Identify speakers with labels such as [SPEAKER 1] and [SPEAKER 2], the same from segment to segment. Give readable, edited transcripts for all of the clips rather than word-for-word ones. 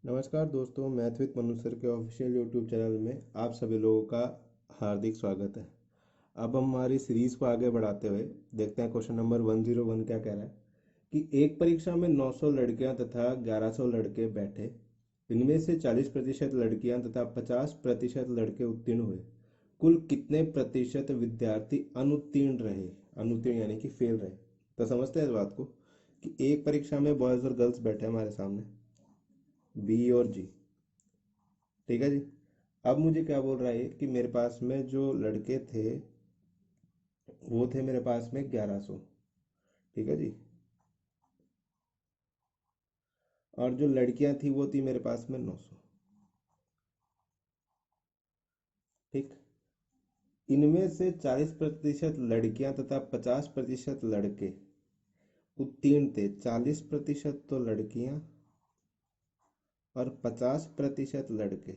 [SPEAKER 1] नमस्कार दोस्तों, math with Manu sir के ऑफिशियल यूट्यूब चैनल में आप सभी लोगों का हार्दिक स्वागत है। अब हम हमारी सीरीज को आगे बढ़ाते हुए देखते हैं क्वेश्चन नंबर 101 क्या कह रहा है कि एक परीक्षा में 900 लड़कियां तथा 1100 लड़के बैठे। इनमें से 40% लड़कियां तथा 50% लड़के उत्तीर्ण हुए। कुल कितने प्रतिशत विद्यार्थी अनुत्तीर्ण रहे? अनुत्तीर्ण यानी कि फेल रहे। तो समझते हैं इस बात को कि एक परीक्षा में बॉयज और गर्ल्स बैठे हमारे सामने, बी और जी। ठीक है जी। अब मुझे क्या बोल रहा है कि मेरे पास में जो लड़के थे वो थे मेरे पास में 1100। ठीक है जी। और जो लड़कियां थी वो थी मेरे पास में 900। ठीक। इनमें से 40% लड़कियां तथा 50% लड़के उत्तीर्ण थे। 40% तो लड़कियां और 50% लड़के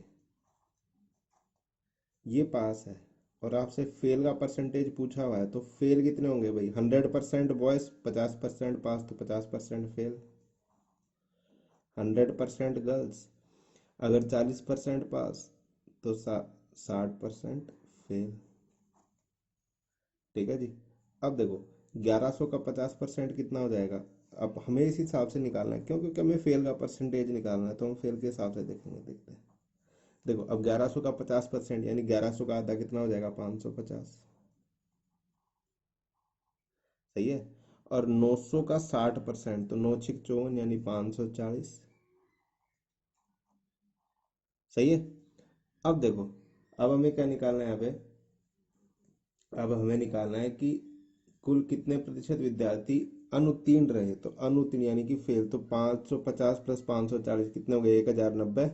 [SPEAKER 1] ये पास है। और आपसे फेल का परसेंटेज पूछा हुआ है, तो फेल कितने होंगे भाई? 100% बॉयज, 50% पास, तो 50% फेल। 100% गर्ल्स, अगर 40% पास तो 60% फेल। ठीक है जी। अब देखो, 1100 का 50% कितना हो जाएगा? अब हमें इस हिसाब से निकालना है, क्यों? क्योंकि हमें फेल का परसेंटेज निकालना है, तो हम फेल के हिसाब से देखेंगे। देखते हैं। देखो, अब 1100 का 50% यानी 1100 का आधा कितना हो जाएगा? 550। सही है। और 900 का 60% तो 9 6 54 यानी 540। सही है। अब देखो, अब हमें क्या निकालना है यहाँ पे? अब हमें निकालना है कि कुल कितने प्रतिशत विद्यार्थी अनुत्तीर्ण रहे। तो अनुत्तीर्ण यानी कि फेल, तो 550 प्लस 540 कितने हो गए? 1090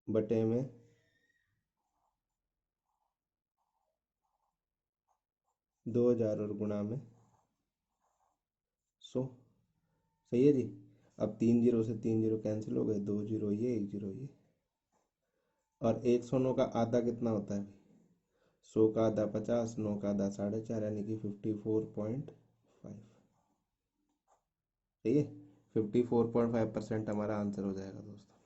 [SPEAKER 1] बटे में 2000 और गुणा में 100। सही है जी। अब 3 जीरो से 3 जीरो कैंसिल हो गए, 2 जीरो ये, 1 जीरो ये। और 109 का आधा कितना होता है? 100 का आधा 50, 9 का आधा 4.5 यानी कि 54.5। सही है। 54.5% हमारा आंसर हो जाएगा दोस्तों।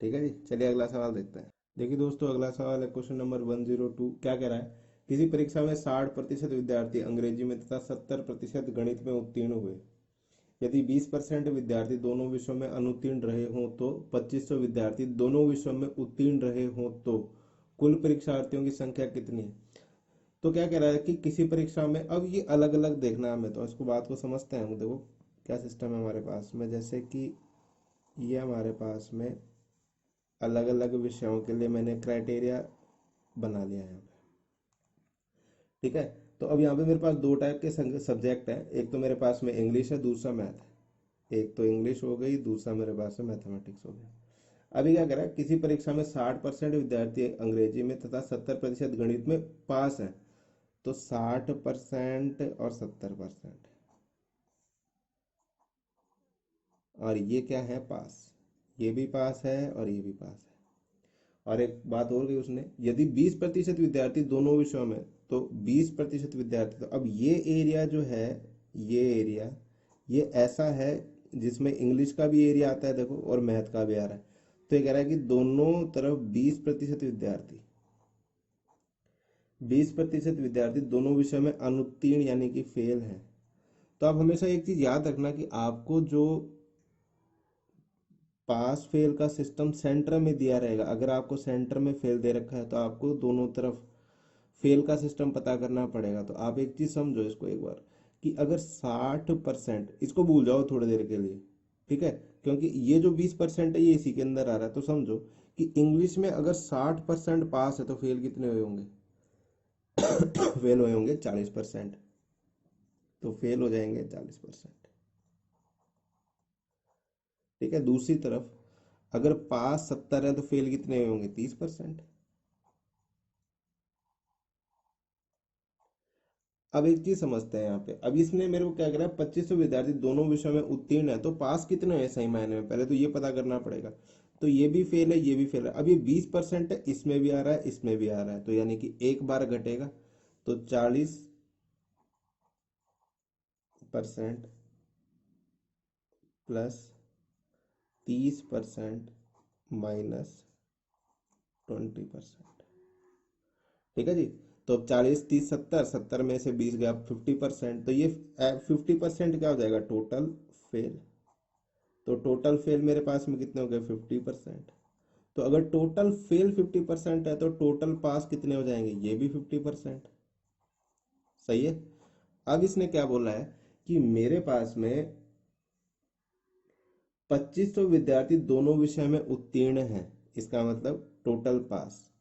[SPEAKER 1] ठीक है जी। चलिए अगला सवाल देखते हैं। देखिए दोस्तों, अगला सवाल है क्वेश्चन नंबर 102। क्या कह रहा है? किसी परीक्षा में 60% विद्यार्थी अंग्रेजी में तथा 70% गणित में उत्तीर्ण हुए। यदि 20% विद्यार्थी दोनों विषयों में अनुत्तीर्ण रहे हों तो 2500 विद्यार्थी दोनों विषयों में उत्तीर्ण रहे हों तो कुल परीक्षार्थियों की संख्या कितनी है? तो क्या कह रहा है कि किसी परीक्षा में, अब ये अलग अलग देखना है हमें, तो इसको बात को समझते हैं हम। देखो क्या सिस्टम है हमारे पास में, जैसे कि ये हमारे पास में अलग अलग विषयों के लिए मैंने क्राइटेरिया बना लिया है यहाँ पे। ठीक है। तो अब यहाँ पे मेरे पास दो टाइप के सब्जेक्ट हैं। एक तो मेरे पास में इंग्लिश है, दूसरा मैथ है। एक तो इंग्लिश हो गई, दूसरा मेरे पास में मैथमेटिक्स हो गया। अभी क्या कह रहा है? किसी परीक्षा में 60% विद्यार्थी अंग्रेजी में तथा 70% गणित में पास है। तो 60% और 70%, और ये क्या है? पास। ये भी पास है और ये भी पास है। और एक बात और गई उसने, यदि 20% विद्यार्थी दोनों विषयों में, तो 20% विद्यार्थी, तो अब ये एरिया जो है, ये एरिया, ये ऐसा है जिसमें इंग्लिश का भी एरिया आता है, देखो, और मैथ का भी आ रहा है। तो ये कह रहा है कि दोनों तरफ 20% विद्यार्थी, 20% विद्यार्थी दोनों विषयों में अनुत्तीर्ण यानी कि फेल है। तो आप हमेशा एक चीज याद रखना कि आपको जो पास फेल का सिस्टम सेंटर में दिया रहेगा, अगर आपको सेंटर में फेल दे रखा है तो आपको दोनों तरफ फेल का सिस्टम पता करना पड़ेगा। तो आप एक चीज समझो इसको एक बार, कि अगर 60%, इसको भूल जाओ थोड़ी देर के लिए। ठीक है। क्योंकि ये जो 20% है ये इसी के अंदर आ रहा है, तो समझो कि इंग्लिश में अगर 60% पास है तो फेल कितने हुए होंगे? फेल हुए होंगे 40%। तो फेल हो जाएंगे 40%। ठीक है। दूसरी तरफ अगर पास 70 है तो फेल कितने हुए होंगे? 30%। अब एक चीज समझते हैं यहाँ पे। अब इसने मेरे को क्या करा? 2500 विद्यार्थी दोनों विषयों में उत्तीर्ण है, तो पास कितने हैं सही मायने में? पहले तो ये पता करना पड़ेगा। तो ये भी फेल है, ये भी फेल है। अब ये 20% है, इसमें भी आ रहा है, इसमें भी आ रहा है, तो यानी कि एक बार घटेगा। तो 40 परसेंट प्लस 30% माइनस 20%। ठीक है जी। तो अब 40 30 70, 70 में से 20 गया 50%, तो ये 50% क्या हो जाएगा, टोटल फेल। तो टोटल फेल मेरे पास में कितने हो गए, 50%। तो अगर टोटल फेल 50% है तो टोटल पास कितने हो जाएंगे, ये भी 50%। सही है। अब इसने क्या बोला है कि मेरे पास में 2500 विद्यार्थी दोनों विषय में उत्तीर्ण हैं। इसका मतलब टोटल पास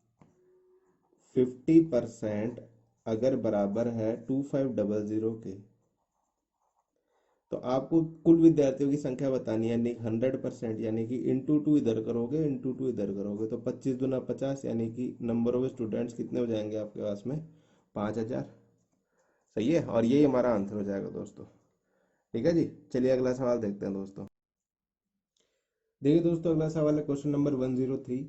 [SPEAKER 1] 50% अगर बराबर है 2500 के, तो आपको कुल विद्यार्थियों की संख्या बतानी है, यानी 100%, यानी कि इंटू टू इधर करोगे, इंटू टू इधर करोगे, तो 25 दूना 50, यानी कि नंबर ऑफ स्टूडेंट्स कितने हो जाएंगे आपके पास में, 5000। सही है, और यही हमारा आंसर हो जाएगा दोस्तों। ठीक है जी। चलिए अगला सवाल देखते हैं दोस्तों। देखिए दोस्तों, अगला सवाल है क्वेश्चन नंबर 103।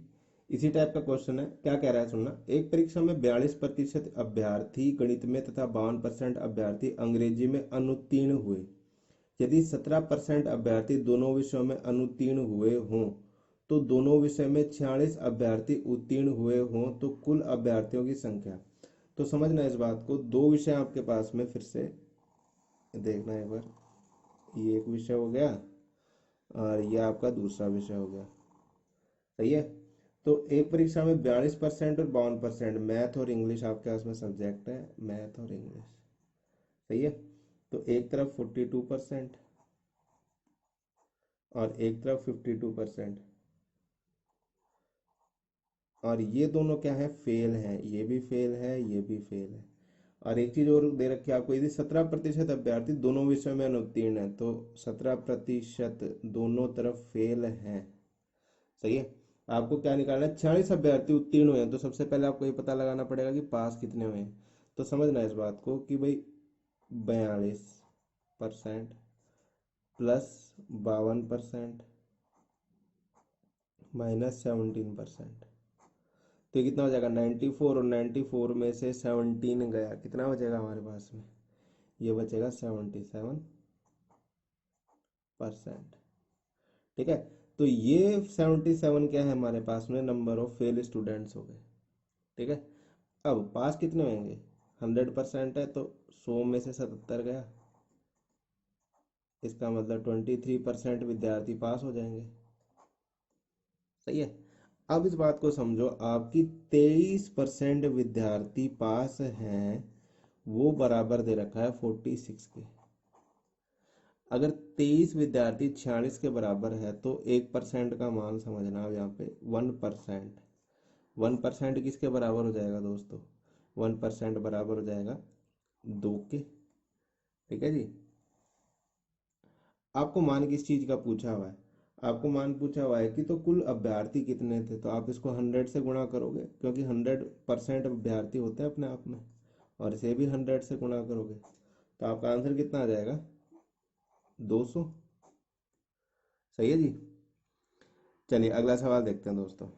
[SPEAKER 1] इसी टाइप का क्वेश्चन है। क्या कह रहा है सुनना। एक परीक्षा में 42% अभ्यर्थी गणित में तथा 52% अभ्यर्थी अंग्रेजी में अनुत्तीर्ण हुए। यदि 17% अभ्यर्थी दोनों विषयों में अनुत्तीर्ण हुए हों तो दोनों विषय में 46 अभ्यर्थी उत्तीर्ण हुए हों तो कुल अभ्यर्थियों की संख्या। तो समझना इस बात को, दो विषय आपके पास में, फिर से देखना है एक बार। ये एक विषय हो गया और ये आपका दूसरा विषय हो गया। सही है। तो एक परीक्षा में 42% और 52%, मैथ और इंग्लिश आपके पास में सब्जेक्ट है, मैथ और इंग्लिश। सही है। तो एक तरफ 42% और एक तरफ 52%, और ये दोनों क्या है, फेल है। ये भी फेल है, ये भी फेल है। और एक चीज और दे रखी है आपको, यदि 17% अभ्यर्थी दोनों विषयों में अनुत्तीर्ण है तो 17% दोनों तरफ फेल है। सही है। आपको क्या निकालना है, 46 अभ्यर्थी उत्तीर्ण हुए हैं, तो सबसे पहले आपको ये पता लगाना पड़ेगा कि पास कितने हुए हैं। तो समझना है इस बात को कि भाई 42% प्लस 52% माइनस 17%, तो ये कितना हो जाएगा, 94, और 94 में से 17 गया, कितना बचेगा हमारे पास में, ये बचेगा 77%। ठीक है। तो ये 77 क्या है हमारे पास में, नंबर ऑफ फेल स्टूडेंट्स हो गए। ठीक है। अब पास कितने होंगे, 100% है तो 100 में से 77 गया, इसका मतलब 23% विद्यार्थी पास हो जाएंगे। सही है। अब इस बात को समझो, आपकी 23% विद्यार्थी पास हैं, वो बराबर दे रखा है 46 के। अगर 23 विद्यार्थी 46 के बराबर है तो 1% का मान समझना अब यहाँ पे 1%। 1% किसके बराबर हो जाएगा दोस्तों, 1% बराबर हो जाएगा 2 के। ठीक है जी। आपको मान किस चीज का पूछा हुआ है, आपको मान पूछा हुआ है कि तो कुल अभ्यर्थी कितने थे, तो आप इसको 100 से गुणा करोगे, क्योंकि 100% अभ्यर्थी होते हैं अपने आप में, और इसे भी 100 से गुणा करोगे, तो आपका आंसर कितना आ जाएगा, 200। सही है जी। चलिए अगला सवाल देखते हैं दोस्तों।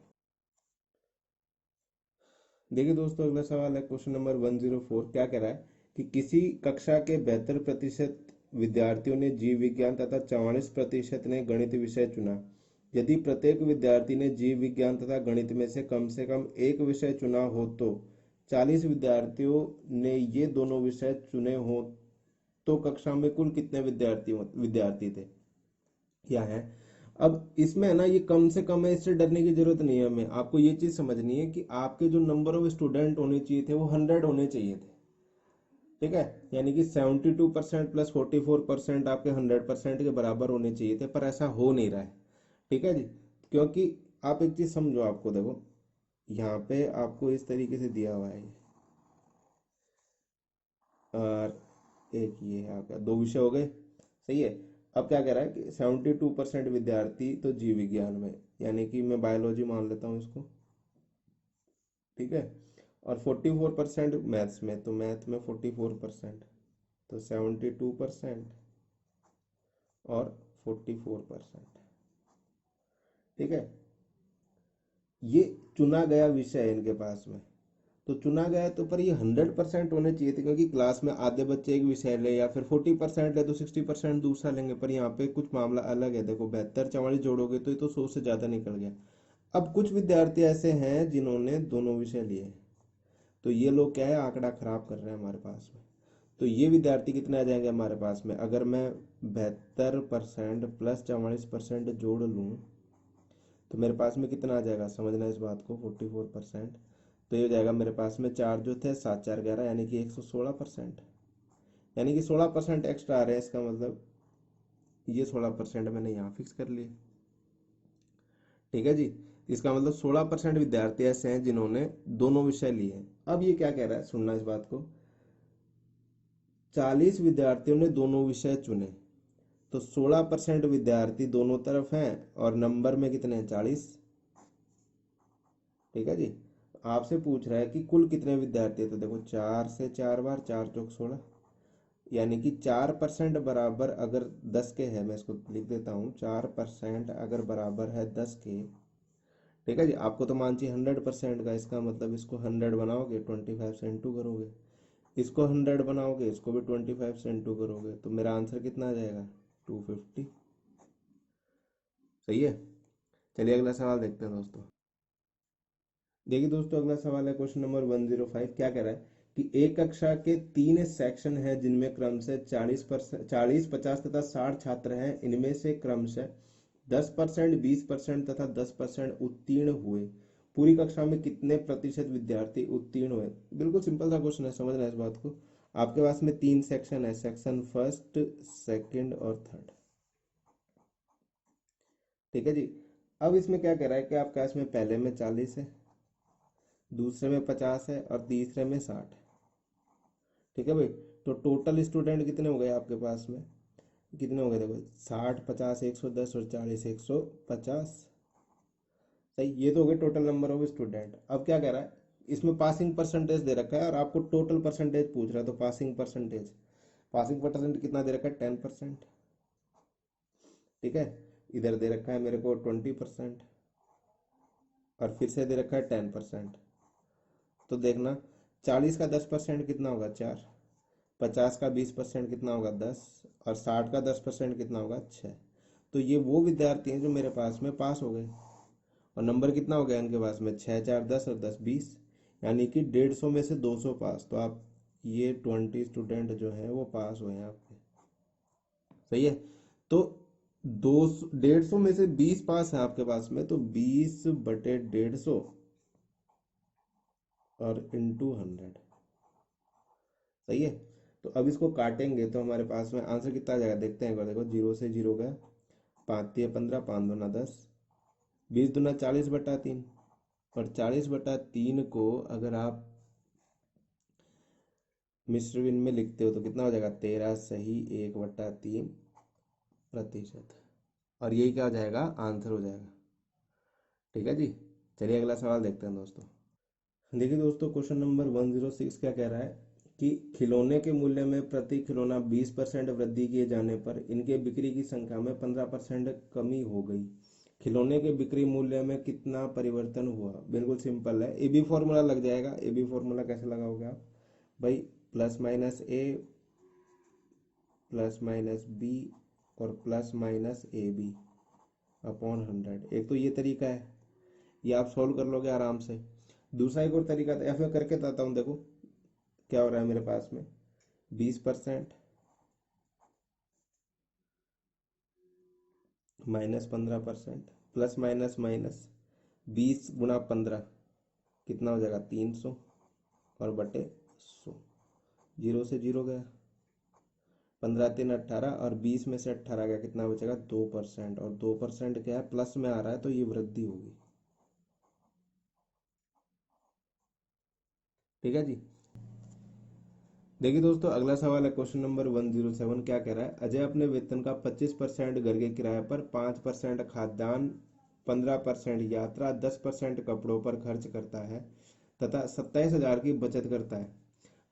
[SPEAKER 1] देखिए दोस्तों, अगला सवाल है क्वेश्चन नंबर 104। क्या कह रहा है कि किसी कक्षा के 72% विद्यार्थियों ने जीव विज्ञान तथा 44% ने गणित विषय चुना। यदि प्रत्येक विद्यार्थी ने जीव विज्ञान तथा गणित में से कम एक विषय चुना हो तो 40 विद्यार्थियों ने ये दोनों विषय चुने हो तो कक्षा में कुल कितने विद्यार्थी थे, क्या है। अब इसमें है ना, ये कम से कम है, इससे डरने की जरूरत नहीं है। हमें आपको ये चीज समझनी है कि आपके जो नंबर ऑफ स्टूडेंट होने चाहिए थे वो 100 होने चाहिए थे। ठीक है। यानी कि 72% प्लस 44% आपके 100% के बराबर होने चाहिए थे, पर ऐसा हो नहीं रहा है। ठीक है जी। क्योंकि आप एक चीज समझो, आपको देखो यहाँ पे आपको इस तरीके से दिया हुआ है और एक ये है आपका, दो विषय हो गए। सही है। अब क्या कह रहा है कि 72% विद्यार्थी तो जीव विज्ञान में, यानी कि मैं बायोलॉजी मान लेता हूँ इसको। ठीक है। और 44% मैथ्स में, तो मैथ में 44%, तो 72% और 44%। ठीक है। ये चुना गया विषय है इनके पास में, तो चुना गया है, तो पर ये 100% होने चाहिए थे, क्योंकि क्लास में आधे बच्चे एक विषय ले या फिर 40% ले तो 60% दूसरा लेंगे, पर यहाँ पे कुछ मामला अलग है। देखो 72 44 जोड़ोगे तो ये तो 100 से ज़्यादा निकल गया। अब कुछ विद्यार्थी ऐसे हैं जिन्होंने दोनों विषय लिए हैं, तो ये लोग क्या है, आंकड़ा खराब कर रहे हैं हमारे पास में। तो ये विद्यार्थी कितने आ जाएंगे हमारे पास में, अगर मैं 72% प्लस 44% जोड़ लूँ तो मेरे पास में कितना आ जाएगा, समझना इस बात को, 44%। तो ये हो जाएगा मेरे पास में, चार जो थे 7 4 11, यानी कि 116%, यानी कि 16% एक्स्ट्रा आ रहे हैं। इसका मतलब ये 16% मैंने यहाँ फिक्स कर लिए। ठीक है जी, इसका मतलब 16% विद्यार्थी ऐसे हैं जिन्होंने दोनों विषय लिए हैं। अब ये क्या कह रहा है, सुनना इस बात को, 40 विद्यार्थियों ने दोनों विषय चुने, तो 16% विद्यार्थी दोनों तरफ हैं और नंबर में कितने हैं, 40। ठीक है जी, आपसे पूछ रहा है कि कुल कितने विद्यार्थी है, तो देखो 4 से 4 बार, 4 चौक 16, यानी कि 4% बराबर अगर 10 के है, मैं इसको लिख देता हूँ, 4% अगर बराबर है 10 के। ठीक है जी, आपको तो मान चाहिए 100% का, इसका मतलब इसको 100 बनाओगे 25 से इंटू करोगे, इसको 100 बनाओगे, इसको भी 25 से इंटू करोगे, तो मेरा आंसर कितना आ जाएगा, 250। सही है। चलिए अगला सवाल देखते हैं दोस्तों। देखिए दोस्तों, अगला सवाल है क्वेश्चन नंबर 105। क्या कह रहा है कि एक कक्षा के 3 सेक्शन है जिनमें क्रमशः 40 50 तथा 60 छात्र हैं। इनमें से क्रमशः 10%, 20% तथा 10% उत्तीर्ण हुए। पूरी कक्षा में कितने प्रतिशत विद्यार्थी उत्तीर्ण हुए। बिल्कुल सिंपल सा क्वेश्चन है, समझना है इस बात को। आपके पास में 3 सेक्शन है, सेक्शन फर्स्ट, सेकंड और थर्ड। ठीक है जी, अब इसमें क्या कह रहा है कि आपके पास में पहले में 40 है, दूसरे में 50 है और तीसरे में 60। ठीक है भाई, तो टोटल स्टूडेंट कितने हो गए आपके पास में, कितने हो गए, देखो 60 50 110 और 40 150। सही, ये तो हो गए टोटल नंबर ऑफ स्टूडेंट। अब क्या कह रहा है, इसमें पासिंग परसेंटेज दे रखा है और आपको टोटल परसेंटेज पूछ रहा है, तो पासिंग परसेंट कितना दे रखा है, 10%। ठीक है, इधर दे रखा है मेरे को 20% और फिर से दे रखा है 10%। तो देखना, 40 का 10% कितना होगा, 4। 50 का 20% कितना होगा, 10। और 60 का 10% कितना होगा, 6। तो ये वो विद्यार्थी हैं जो मेरे पास में पास हो गए, और नंबर कितना हो गया इनके पास में, 6 4 10 और 10 20, यानी कि 150 में से 200 पास। तो आप ये 20 स्टूडेंट जो है वो पास हुए हैं आपके। सही है, तो 150 में से 20 पास है आपके पास में, तो 20/150 और इंटू 100। सही है, तो अब इसको काटेंगे तो हमारे पास में आंसर कितना आ जाएगा, देखते हैं एक बार। देखो 0 से 0 गया, 5 3 15, 5 दूना 10, 20 दूना 40/3, और 40/3 को अगर आप मिश्र भिन्न में लिखते हो तो कितना हो जाएगा, 13 सही 1/3%। और यही क्या हो जाएगा, आंसर हो जाएगा। ठीक है जी, चलिए अगला सवाल देखते हैं दोस्तों। देखिए दोस्तों, क्वेश्चन नंबर 106 क्या कह रहा है कि खिलौने के मूल्य में प्रति खिलौना 20% वृद्धि किए जाने पर इनके बिक्री की संख्या में 15% कमी हो गई। खिलौने के बिक्री मूल्य में कितना परिवर्तन हुआ। बिल्कुल सिंपल है, ए बी फॉर्मूला लग जाएगा। ए बी फॉर्मूला कैसे लगाओगे आप भाई, plus minus A plus minus B और plus minus A B upon 100। एक तो ये तरीका है, ये आप सॉल्व कर लोगे आराम से। दूसरा एक और तरीका था, या फिर करके बताता हूँ। देखो क्या हो रहा है मेरे पास में, 20% माइनस 15% प्लस माइनस माइनस 20 × 15 कितना हो जाएगा, 300 और बटे 100। 0 से 0 गया, 15 3 18 और 20 में से 18 गया, कितना बचेगा, 2%। और 2% क्या है, प्लस में आ रहा है, तो ये वृद्धि होगी। ठीक है जी, देखिए दोस्तों, अगला सवाल है क्वेश्चन नंबर 107। क्या कह रहा है, अजय अपने वेतन का 25% घर के किराए पर, 5% खाद्यान्न, 15% यात्रा, 10% कपड़ों पर खर्च करता है तथा 27,000 की बचत करता है।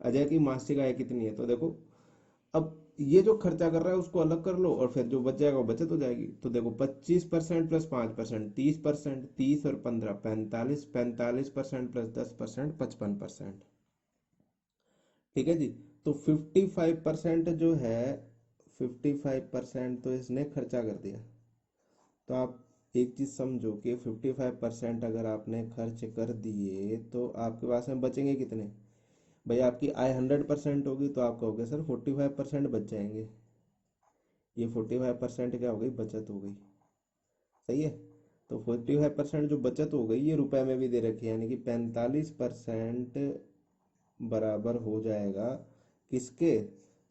[SPEAKER 1] अजय की मासिक आय कितनी है। तो देखो, अब ये जो खर्चा कर रहा है उसको अलग कर लो और फिर जो बच जाएगा वो बचत हो जाएगी। तो देखो 25% प्लस 5%, 30%, 30 और 15 45, 45% प्लस 10% 55%। ठीक है जी। तो 55% जो है, 55% तो इसने खर्चा कर दिया। तो आप एक चीज समझो कि 55% अगर आपने खर्च कर दिए तो आपके पास में बचेंगे कितने। भाई आपकी आय 100% होगी तो आप कहोगे सर 45% बच जाएंगे। ये 45% क्या हो गई, बचत हो गई। सही है। तो 45% जो बचत हो गई ये रुपए में भी दे रखी है, यानी कि 45% बराबर हो जाएगा किसके,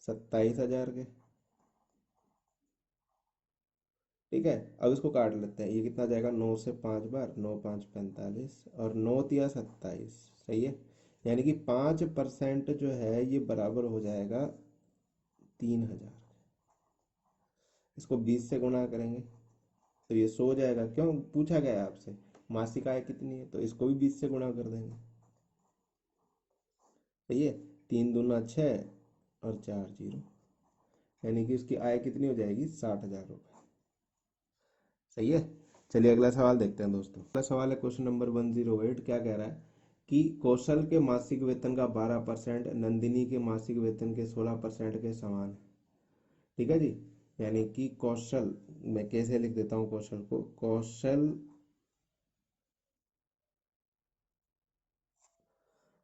[SPEAKER 1] 27,000 के। ठीक है। अब इसको काट लेते हैं, ये कितना जाएगा, 9 से 5 बार, 9 5 45 और 9 तिया 27। सही है। यानी कि 5% जो है ये बराबर हो जाएगा 3,000। इसको 20 से गुणा करेंगे तो ये 100 हो जाएगा। क्यों पूछा गया है आपसे मासिक आय कितनी है, तो इसको भी 20 से गुणा कर देंगे। सही है। 3 दूना 6 और 4 जीरो, यानी कि उसकी आय कितनी हो जाएगी, 60,000 रुपये। सही है। चलिए अगला सवाल देखते हैं दोस्तों। अगला सवाल है क्वेश्चन नंबर 108। क्या कह रहा है कि कौशल के मासिक वेतन का 12% नंदिनी के मासिक वेतन के 16% के समान है। ठीक है जी। यानी कि कौशल, मैं कैसे लिख देता हूँ कौशल को, कौशल,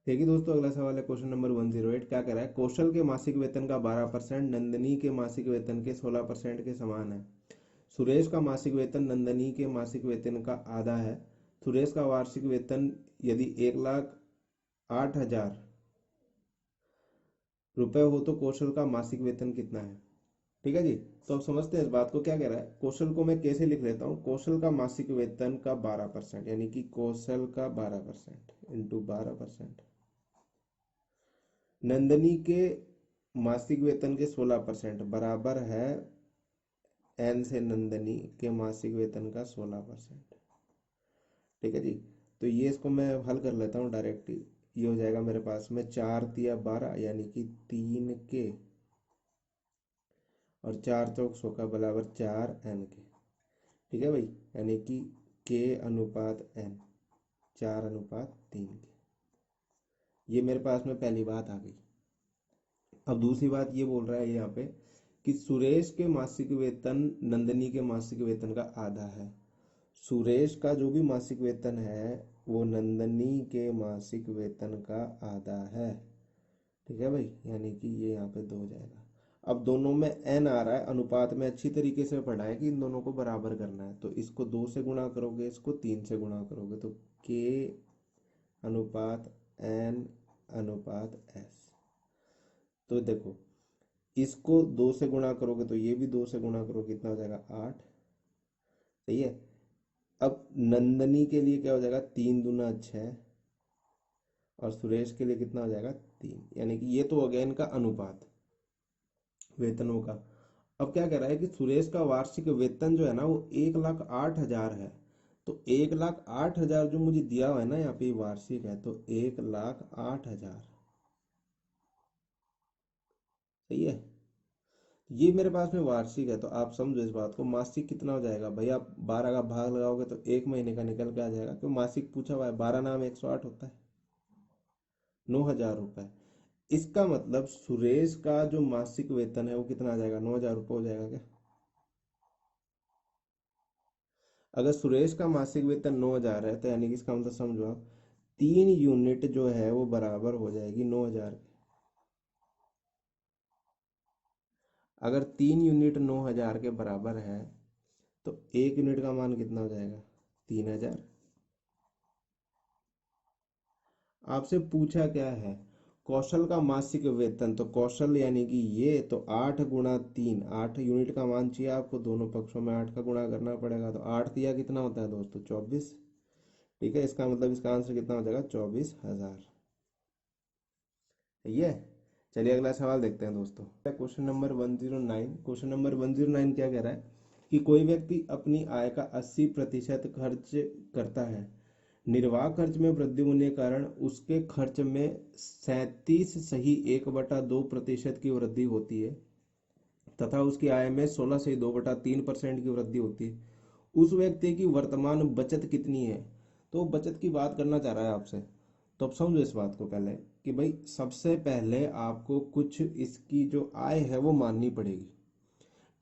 [SPEAKER 1] देखिए दोस्तों अगला सवाल है क्वेश्चन नंबर 108। क्या कह रहा है, कौशल के मासिक वेतन का 12% नंदनी के मासिक वेतन के 16% के समान है। सुरेश का मासिक वेतन नंदनी के मासिक वेतन का आधा है। सुरेश का वार्षिक वेतन यदि 1,08,000 रुपये हो तो कौशल का मासिक वेतन कितना है। ठीक है जी। तो अब समझते हैं इस बात को। क्या कह रहा है, कौशल को मैं कैसे लिख लेता हूँ, कौशल का मासिक वेतन का 12%, यानी कि कौशल का 12% इंटू 12%, नंदनी के मासिक वेतन के 16% बराबर है एन से नंदनी के मासिक वेतन का 16%। ठीक है जी। तो ये इसको मैं हल कर लेता हूँ डायरेक्ट ही। ये हो जाएगा मेरे पास में 4 तिया 12, यानी कि 3 के और 4 चौक 100 का बराबर 4 एन के। ठीक है भाई। यानी कि के अनुपात एन, 4:3 के। ये मेरे पास में पहली बात आ गई। अब दूसरी बात ये बोल रहा है यहाँ पे कि सुरेश के मासिक वेतन नंदनी के मासिक वेतन का आधा है। सुरेश का जो भी मासिक वेतन है वो नंदनी के मासिक वेतन का आधा है। ठीक है भाई। यानी कि ये यहाँ पे 2 हो जाएगा। अब दोनों में एन आ रहा है, अनुपात में अच्छी तरीके से पढ़ा है कि इन दोनों को बराबर करना है। तो इसको 2 से गुणा करोगे, इसको 3 से गुणा करोगे, तो के अनुपात एन अनुपात एस। तो देखो इसको 2 से गुणा करोगे तो ये भी 2 से गुणा करोगे, कितना हो जाएगा, 8। सही है। अब नंदनी के लिए क्या हो जाएगा, 3 दूना 6 और सुरेश के लिए कितना हो जाएगा, 3। यानी कि ये तो हो गया इनका अनुपात वेतनों का। अब क्या कह रहा है कि सुरेश का वार्षिक वेतन जो है ना वो 1,08,000 है। तो 1,08,000 जो मुझे दिया हुआ है ना यहाँ पे वार्षिक है, तो 1,08,000। सही है। ये मेरे पास में वार्षिक है, तो आप समझो इस बात को, मासिक कितना हो जाएगा भाई, आप 12 का भाग लगाओगे तो 1 महीने का निकल के आ जाएगा। क्यों, मासिक पूछा हुआ है, 12 नाम 108 होता है, 9,000 रुपये। इसका मतलब सुरेश का जो मासिक वेतन है वो कितना आ जाएगा, 9,000 रुपये हो जाएगा क्या। अगर सुरेश का मासिक वेतन 9,000 है तो यानी कि इसका मतलब समझो आप 3 यूनिट जो है वो बराबर हो जाएगी 9,000 के। अगर 3 यूनिट 9,000 के बराबर है तो 1 यूनिट का मान कितना हो जाएगा, 3,000। आपसे पूछा क्या है, कौशल का मासिक वेतन, तो कौशल यानी कि ये तो 8 × 3, 8 यूनिट का मान चाहिए आपको, दोनों पक्षों में 8 का गुणा करना पड़ेगा। तो 8 दिया कितना होता है दोस्तों, 24। ठीक है। इसका मतलब इसका आंसर कितना हो जाएगा, 24,000। सही है। चलिए अगला सवाल देखते हैं दोस्तों। Question number 109। क्वेश्चन नंबर 109 क्या कह रहा है कि कोई व्यक्ति अपनी आय का 80% खर्च करता है। निर्वाह खर्च में वृद्धि होने के कारण उसके खर्च में 37 सही 1/2% की वृद्धि होती है। तथा उसकी आय में 16 से 2/3% की वृद्धि होती है, उस व्यक्ति की वर्तमान बचत कितनी है। तो बचत की बात करना चाह रहा है आपसे। तो अब समझो इस बात को पहले कि भाई सबसे पहले आपको कुछ इसकी जो आय है वो माननी पड़ेगी।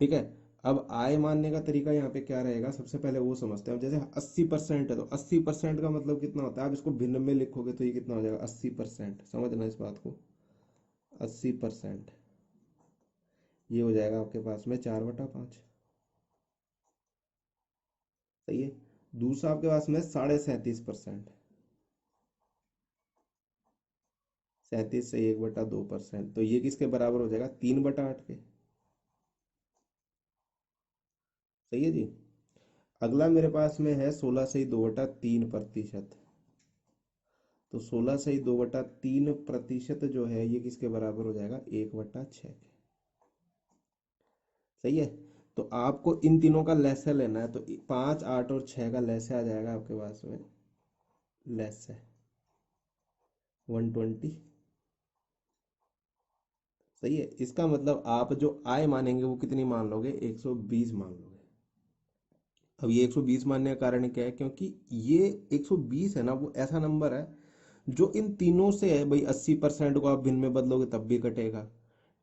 [SPEAKER 1] ठीक है। अब आय मानने का तरीका यहाँ पे क्या रहेगा, सबसे पहले वो समझते हैं। अब जैसे 80% है तो 80% का मतलब कितना होता है, आप इसको भिन्न में लिखोगे तो ये कितना हो जाएगा 80%। समझना इस बात को, 80% ये हो जाएगा आपके पास में 4/5। सही है। दूसरा आपके पास में 37.5%, 37 से 1/2%, तो ये किसके बराबर हो जाएगा 3/8 के। सही है जी। अगला मेरे पास में है 16 से 2/3%। तो 16 से 2/3% जो है ये किसके बराबर हो जाएगा 1/6 के। सही है। तो आपको इन तीनों का लैसे लेना है, तो 5, 8 और 6 का लैसे आ जाएगा आपके पास में, लैसे 120। सही है। इसका मतलब आप जो आय मानेंगे वो कितनी मान लोगे 120 मान लोगे। अब ये 120 मानने का कारण क्या है, क्योंकि ये 120 है ना, वो ऐसा नंबर है जो इन तीनों से है। भाई 80% को आप भिन्न में बदलोगे तब भी कटेगा,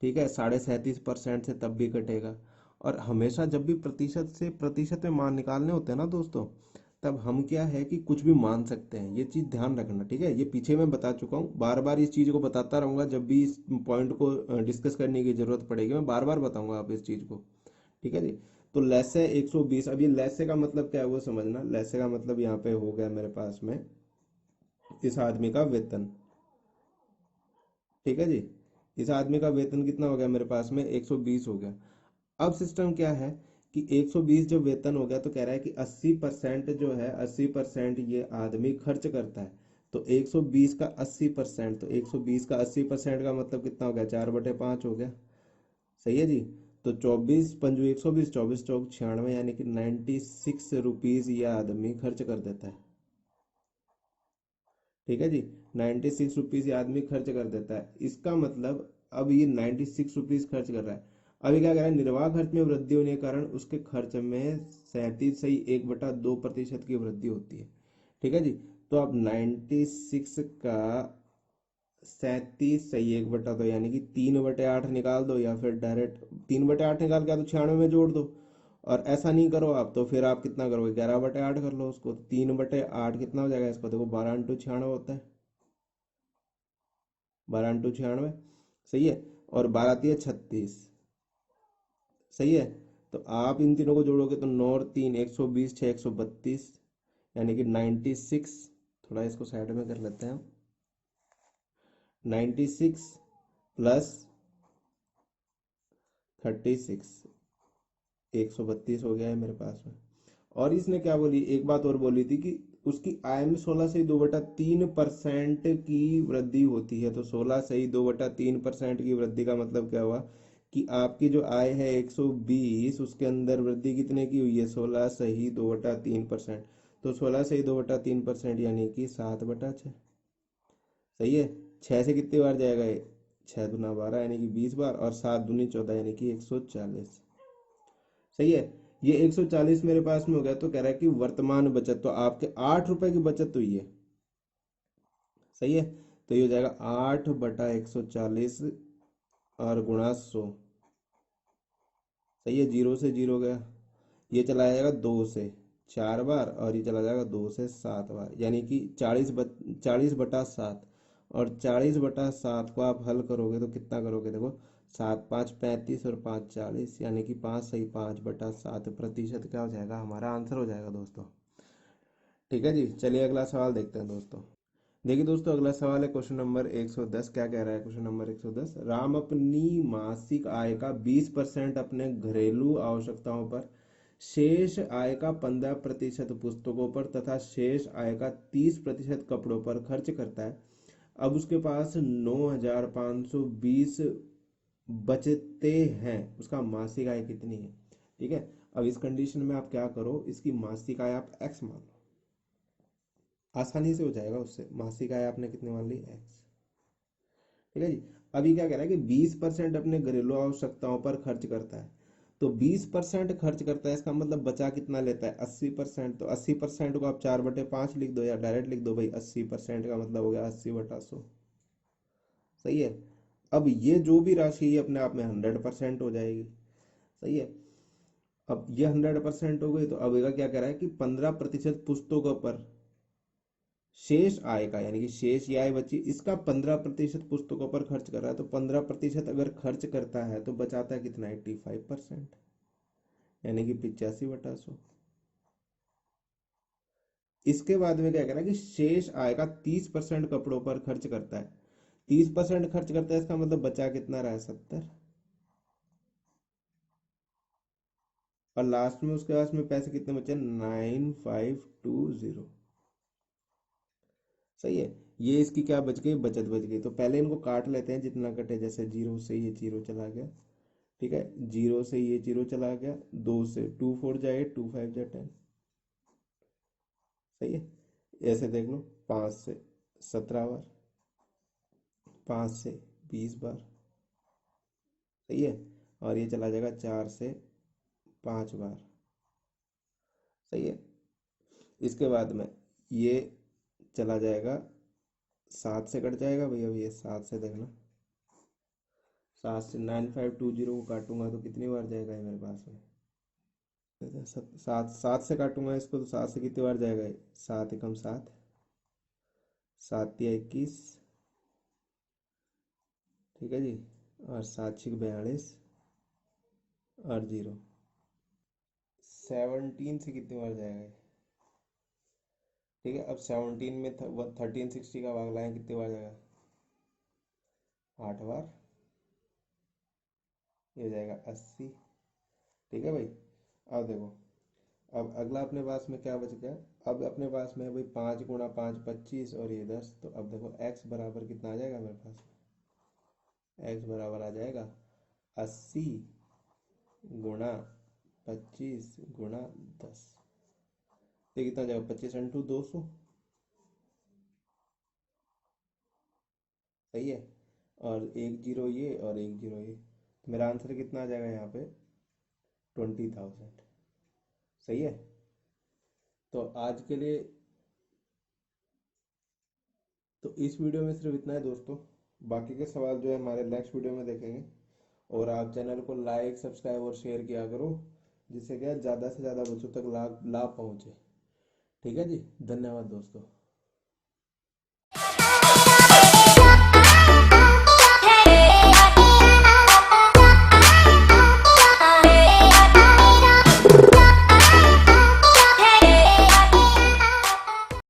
[SPEAKER 1] ठीक है, 37.5% से तब भी कटेगा। और हमेशा जब भी प्रतिशत से प्रतिशत में मान निकालने होते हैं ना दोस्तों, तब हम क्या है कि कुछ भी मान सकते हैं। ये चीज़ ध्यान रखना, ठीक है। ये पीछे मैं बता चुका हूँ, बार बार इस चीज़ को बताता रहूंगा। जब भी इस पॉइंट को डिस्कस करने की जरूरत पड़ेगी मैं बार बार बताऊंगा आप इस चीज़ को, ठीक है जी। तो लेसे 120, अब ये लेसे का मतलब क्या है वो समझना। लेसे का मतलब यहाँ पे हो गया मेरे पास में इस आदमी का वेतन, ठीक है जी। इस आदमी का वेतन कितना हो गया मेरे पास में 120 हो गया। अब सिस्टम क्या है कि 120 जब वेतन हो गया तो कह रहा है कि 80% जो है 80% ये आदमी खर्च करता है। तो 120 का 80%, तो 120 का 80% का मतलब कितना हो गया 4/5 हो गया। सही है जी। तो 24 पंजू 120, 24 चौक 96, यानी कि 96 रुपीज ये आदमी खर्च कर देता है। ठीक है जी। 96 रुपीज ये आदमी खर्च कर देता है। इसका मतलब अब ये 96 रुपीज खर्च कर रहा है। अभी क्या कर रहा है, निर्वाह खर्च में वृद्धि होने के कारण उसके खर्च में 37 से 1/2% की वृद्धि होती है। ठीक है जी। तो अब 96 का 37 से 1/2, यानी कि 3/8 निकाल दो, या फिर डायरेक्ट 3/8 निकाल के तो 96 में जोड़ दो। और ऐसा नहीं करो आप तो फिर आप कितना करोगे 11/8 कर लो उसको। 3/8 कितना हो जाएगा इसको, देखो 12 × 96 होता है, 12 × 96। सही है। और 12 आती है 36। सही है। तो आप इन तीनों को जोड़ोगे तो 9 और 3 120, 6 132, यानी कि 96। थोड़ा इसको साइड में कर लेते हैं, 96 प्लस 36, 132 हो गया है मेरे पास में। और इसने क्या बोली, एक बात और बोली थी कि उसकी आय में 16 से 2/3% की वृद्धि होती है। तो 16 से 2/3% की वृद्धि का मतलब क्या हुआ कि आपकी जो आय है 120, उसके अंदर वृद्धि कितने की हुई है 16 से 2/3%। तो 16 से 2/3% यानी कि 7/6। सही है। 6 से कितनी बार जाएगा ये, 6×2 = 12, यानी कि 20 बार, और 7×2 = 14, यानी कि 140। सही है। ये 140 मेरे पास में हो गया। तो कह रहा है कि वर्तमान बचत, तो आपके 8 रुपए की बचत हुई है। सही है। तो ये हो जाएगा 8/140 और गुणा 100। सही है। 0 से 0 गया, ये चला जाएगा 2 से 4 बार, और ये चला जाएगा 2 से 7 बार, यानी कि 40/7। और 40/7 को आप हल करोगे तो कितना करोगे, देखो 7×5 = 35 और 5 = 40, यानी कि 5×5 = 7% क्या हो जाएगा, हमारा आंसर हो जाएगा दोस्तों। ठीक है जी। चलिए अगला सवाल देखते हैं दोस्तों। देखिए दोस्तों, अगला सवाल है क्वेश्चन नंबर 110। क्या कह रहा है क्वेश्चन नंबर 110, राम अपनी मासिक आय का 20% अपने घरेलू आवश्यकताओं पर, शेष आय का 15% पुस्तकों पर तथा शेष आय का 30% कपड़ों पर खर्च करता है। अब उसके पास 9,520 बचते हैं, उसका मासिक आय कितनी है। ठीक है। अब इस कंडीशन में आप क्या करो, इसकी मासिक आय आप एक्स मान लो, आसानी से हो जाएगा उससे। मासिक आय आपने कितनी मान ली एक्स। ठीक है जी। अभी क्या कह रहा है कि 20% अपने घरेलू आवश्यकताओं पर खर्च करता है। तो 20% खर्च करता है, इसका मतलब बचा कितना लेता है, 80%। तो 80% को आप 4/5 लिख दो या डायरेक्ट लिख दो भाई, 80% का मतलब हो गया 80/100। सही है। अब ये जो भी राशि है ये अपने आप में 100% हो जाएगी। सही है। अब ये 100% हो गई, तो अब ये क्या कह रहा है कि 15% पुस्तकों पर शेष आय का, यानी कि शेष ये आय बची, इसका 15% पुस्तकों पर खर्च कर रहा है। तो 15% अगर खर्च करता है तो बचाता है कितना, 85%, यानी कि 85/100। इसके बाद में क्या कह रहा है कि शेष आय का 30% कपड़ों पर खर्च करता है। 30% खर्च करता है, इसका मतलब बचा कितना रहा है, 70। और लास्ट में उसके पास में पैसे कितने बचे, 9520। सही है। ये इसकी क्या बच गई, बचत बच गई। तो पहले इनको काट लेते हैं जितना कटे, जैसे जीरो से ये जीरो चला गया, ठीक है, जीरो से ये जीरो चला गया, दो से 2 4 जाए, 2 5 जा 10। सही है। ऐसे देख लो, 5 से 17 बार, 5 से 20 बार। सही है। और ये चला जाएगा 4 से 5 बार। सही है। इसके बाद में ये चला जाएगा, 7 से कट जाएगा भैया, ये 7 से देखना, 7 से 9520 को काटूंगा तो कितनी बार जाएगा ये मेरे पास में, सात, 7 से काटूंगा इसको तो 7 से कितनी बार जाएगा ये? 7 एकम 7, 7 या 21, ठीक है जी। और 7 6 42, और जीरो, 17 से कितनी बार जाएगा ये? ठीक है। अब 17 में 1360 का भाग लाएं, कितनी बार जाएगा, 8 बार। ये हो जाएगा 80। ठीक है भाई। अब देखो, अब अगला अपने पास में क्या बच गया, अब अपने पास में है भाई 5 × 5 25, और ये 10। तो अब देखो x बराबर कितना आ जाएगा मेरे पास, x बराबर आ जाएगा 80 × 25 × 10। ये कितना जाएगा, 25 × 200। सही है। और एक जीरो ये और एक जीरो ये, तो मेरा आंसर कितना आ जाएगा यहाँ पे, 20,000। सही है। तो आज के लिए, तो इस वीडियो में सिर्फ इतना है दोस्तों। बाकी के सवाल जो है हमारे नेक्स्ट वीडियो में देखेंगे। और आप चैनल को लाइक सब्सक्राइब और शेयर किया करो, जिससे क्या ज़्यादा से ज़्यादा बच्चों तक लाभ लाभ पहुँचे। ठीक है जी। धन्यवाद दोस्तों।